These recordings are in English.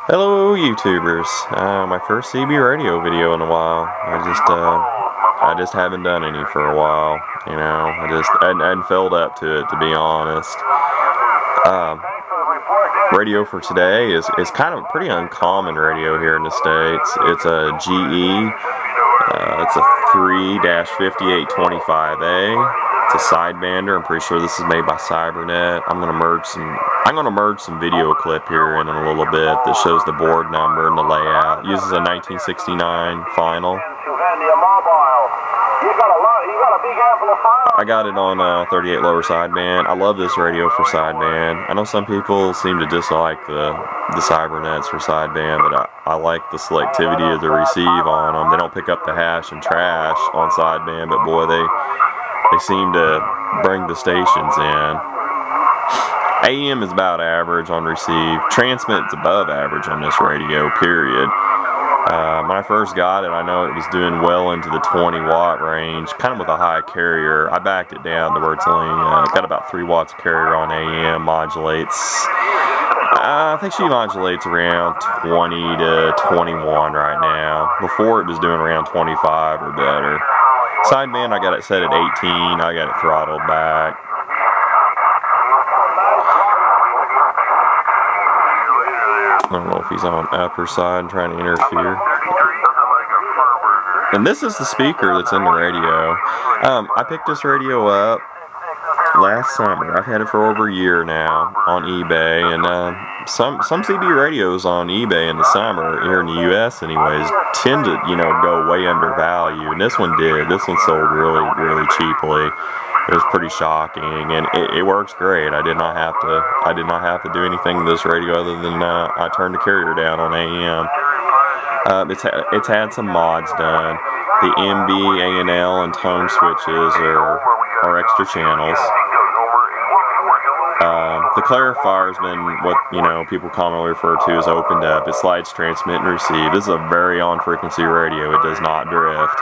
Hello YouTubers, my first CB radio video in a while. I just haven't done any for a while, you know. I hadn't filled up to it, to be honest. Radio for today is kind of a pretty uncommon radio here in the States. It's a GE, it's a 3-5825A. It's a sidebander. I'm pretty sure this is made by Cybernet. I'm gonna merge some video clip here in a little bit that shows the board number and the layout. It uses a 1969 final. I got it on 38 lower sideband. I love this radio for sideband. I know some people seem to dislike the Cybernets for sideband, but I like the selectivity of the receive on them. They don't pick up the hash and trash on sideband, but boy, they seem to bring the stations in. AM is about average on receive. Transmit's above average on this radio, period. When I first got it, I know it was doing well into the 20 watt range, kind of with a high carrier. I backed it down to where it's only got about 3 watts carrier on AM, modulates. I think she modulates around 20 to 21 right now. Before it was doing around 25 or better. Sideband, I got it set at 18. I got it throttled back. I don't know if he's on upper side and trying to interfere. And this is the speaker that's in the radio. I picked this radio up last summer. I've had it for over a year now on eBay, and some CB radios on eBay in the summer here in the U.S. anyways tend to go way under value, and this one did. This one sold really cheaply. It was pretty shocking, and it works great. I did not have to do anything to this radio other than I turned the carrier down on AM. It's had some mods done. The MB, A&L, and tone switches are extra channels. The clarifier's been what people commonly refer to as opened up. It slides transmit and receive. This is a very on-frequency radio. It does not drift.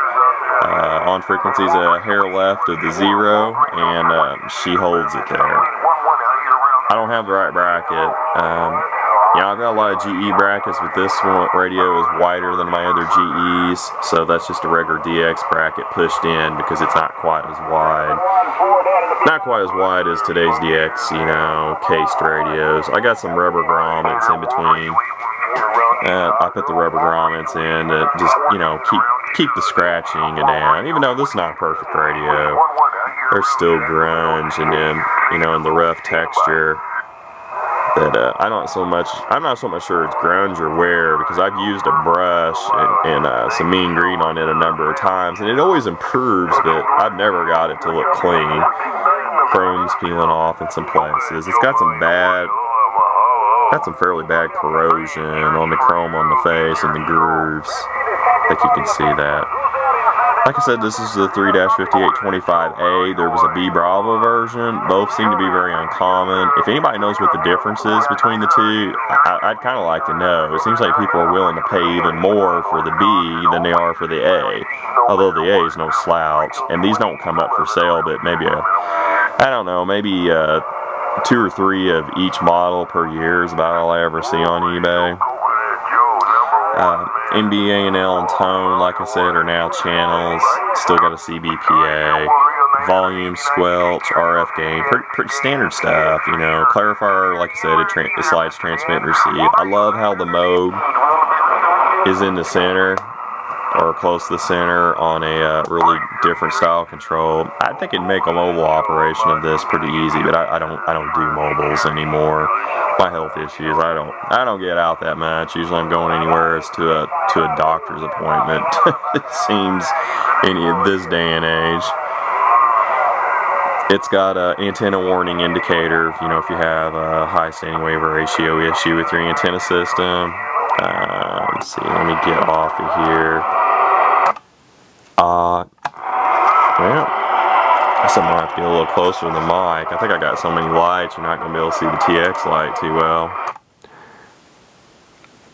On frequency is a hair left of the 0, and she holds it there. I don't have the right bracket. I've got a lot of GE brackets, but this one radio is wider than my other GEs, so that's just a regular DX bracket pushed in because it's not quite as wide. Not quite as wide as today's DX, cased radios. I got some rubber grommets in between. I put the rubber grommets in to just, keep the scratching down. Even though this is not a perfect radio, there's still grunge and then, in the rough texture. That I'm not so much sure it's grunge or wear, because I've used a brush and some mean green on it a number of times, and it always improves, but I've never got it to look clean. Chrome's peeling off in some places. It's got some fairly bad corrosion on the chrome on the face and the grooves. I think you can see that. Like I said, this is the 3-5825A. There was a B Bravo version. Both seem to be very uncommon. If anybody knows what the difference is between the two, I'd kind of like to know. It seems like people are willing to pay even more for the B than they are for the A. Although the A is no slouch. And these don't come up for sale, but maybe maybe 2 or 3 of each model per year is about all I ever see on eBay. MB, A&L, and tone, like I said, are now channels. Still got a CBPA, volume, squelch, RF gain, pretty standard stuff. Clarifier, like I said, it slides transmit and receive. I love how the mode is in the center, or close to the center, on a really different style control. I think it'd make a mobile operation of this pretty easy, but I don't do mobiles anymore. My health issues, I don't get out that much. Usually I'm going anywhere as to a doctor's appointment. It seems in this day and age. It's got an antenna warning indicator, if you have a high standing wave ratio issue with your antenna system. Let's see, let me get off of here. Well, I guess I'm going to have to get a little closer to the mic. I think I got so many lights, you're not going to be able to see the TX light too well.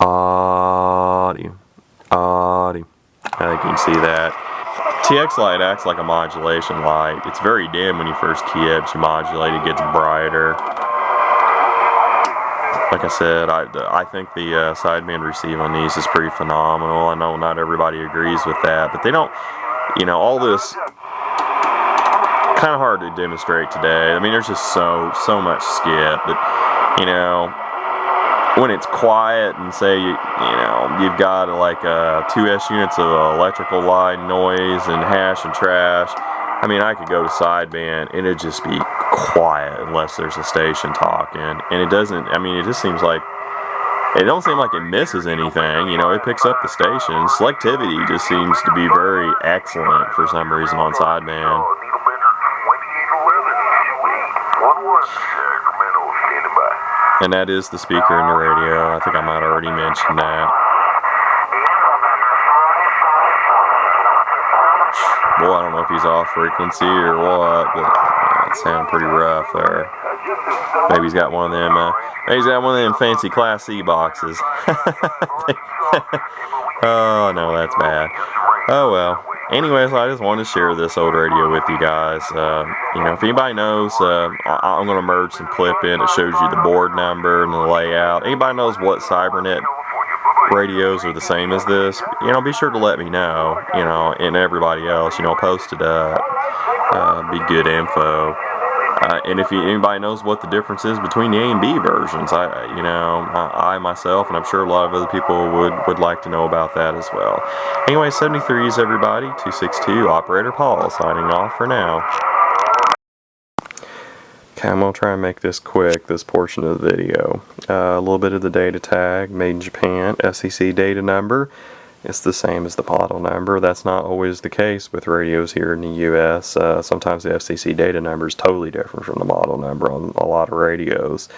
Audio. I think you can see that. TX light acts like a modulation light. It's very dim when you first key it, but you modulate, it gets brighter. like I said, I think the sideband receive on these is pretty phenomenal. I know not everybody agrees with that, but they don't, all this kind of hard to demonstrate today. I mean, there's just so much skip that, when it's quiet and say you've got like 2S units of electrical line noise and hash and trash. I mean, I could go to sideband and it'd just be quiet unless there's a station talking, and it doesn't. I mean, it just seems like it don't seem like it misses anything. It picks up the station. Selectivity just seems to be very excellent for some reason on sideband. And that is the speaker in the radio. I think I might have already mentioned that. Boy, I don't know if he's off frequency or what, but it sounded pretty rough there. Maybe he's got one of them fancy Class C boxes. Oh, no, that's bad. Oh, well. Anyways, I just wanted to share this old radio with you guys. If anybody knows, I'm going to merge some clip in that shows you the board number and the layout. Anybody knows what Cybernet radios are the same as this, be sure to let me know, and everybody else, post it up. Be good info. And if anybody knows what the difference is between the A and B versions, I myself, and I'm sure a lot of other people would like to know about that as well. Anyway, 73s everybody, 262, Operator Paul, signing off for now. Okay, I'm going to try and make this quick, this portion of the video. A little bit of the data tag, made in Japan, FCC data number. It's the same as the model number. That's not always the case with radios here in the US. Sometimes the FCC data number is totally different from the model number on a lot of radios.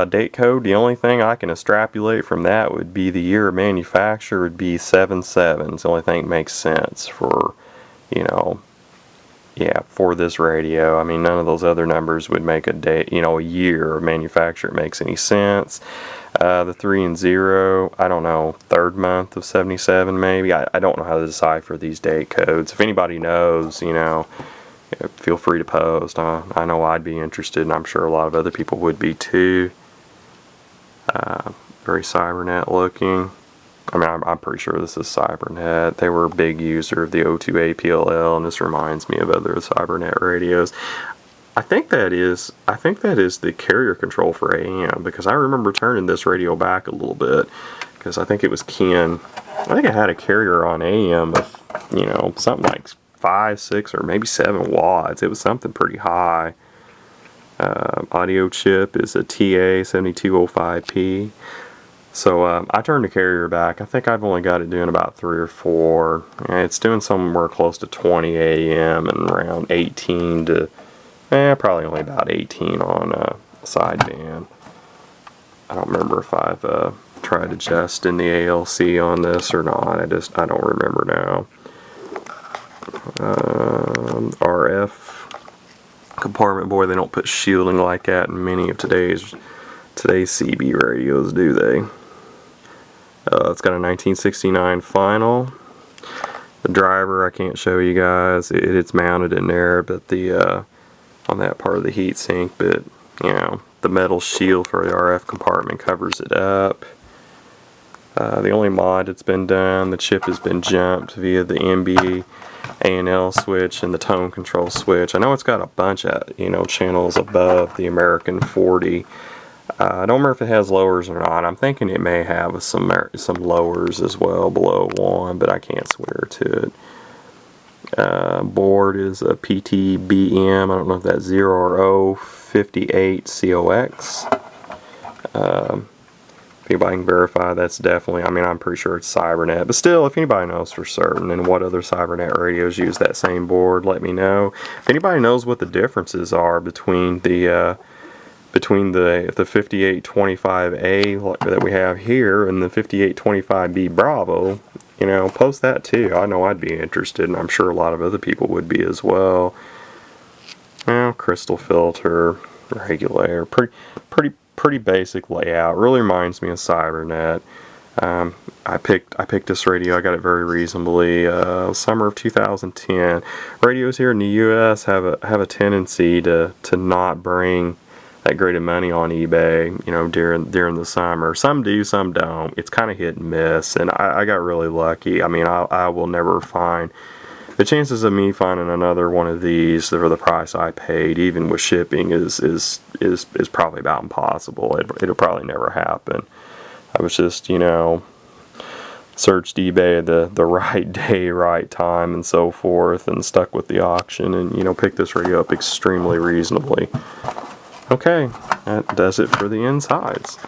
Date code, the only thing I can extrapolate from that would be the year of manufacture would be 77. It's the only thing that makes sense for, for this radio. I mean, none of those other numbers would make a date, a year of manufacture makes any sense. The 3 and 0, I don't know, third month of 77 maybe. I don't know how to decipher these date codes. If anybody knows, feel free to post. I know I'd be interested, and I'm sure a lot of other people would be too. Very Cybernet looking. I mean, I'm pretty sure this is Cybernet. They were a big user of the 02A PLL, and this reminds me of other Cybernet radios. I think that is the carrier control for AM, because I remember turning this radio back a little bit, because I think it was Ken. I think it had a carrier on AM of, something like 5, 6, or maybe 7 watts. It was something pretty high. Audio chip is a TA7205P. So I turned the carrier back. I think I've only got it doing about 3 or 4. It's doing somewhere close to 20 AM and around 18 to probably only about 18 on sideband. I don't remember if I've tried adjusting the ALC on this or not. I don't remember now. RF compartment, boy, they don't put shielding like that in many of today's CB radios, do they? It's got a 1969 final. The driver I can't show you guys. It's mounted in there, but the on that part of the heat sink, but the metal shield for the RF compartment covers it up. The only mod that's been done, the chip has been jumped via the MB A&L switch and the tone control switch. I know it's got a bunch of channels above the American 40. I don't remember if it has lowers or not. I'm thinking it may have some lowers as well below 1, but I can't swear to it. Board is a PTBM. I don't know if that's 0 or 058COX. If anybody can verify, that's definitely, I'm pretty sure it's Cybernet. But still, if anybody knows for certain and what other Cybernet radios use that same board, let me know. If anybody knows what the differences are between the 5825A that we have here and the 5825B Bravo, post that too. I know I'd be interested, and I'm sure a lot of other people would be as well. Crystal filter, regulator, pretty basic layout. Really reminds me of Cybernet. I picked this radio. I got it very reasonably. Summer of 2010. Radios here in the U.S. have a tendency to not bring that great of money on eBay, you know, during the summer. Some do, some don't. It's kind of hit and miss, and I got really lucky. I mean, I will never find, the chances of me finding another one of these for the price I paid, even with shipping, is probably about impossible. It'll probably never happen. I was just, you know, searched eBay the right day, right time, and so forth, and stuck with the auction, and, you know, picked this radio up extremely reasonably. Okay, that does it for the insides.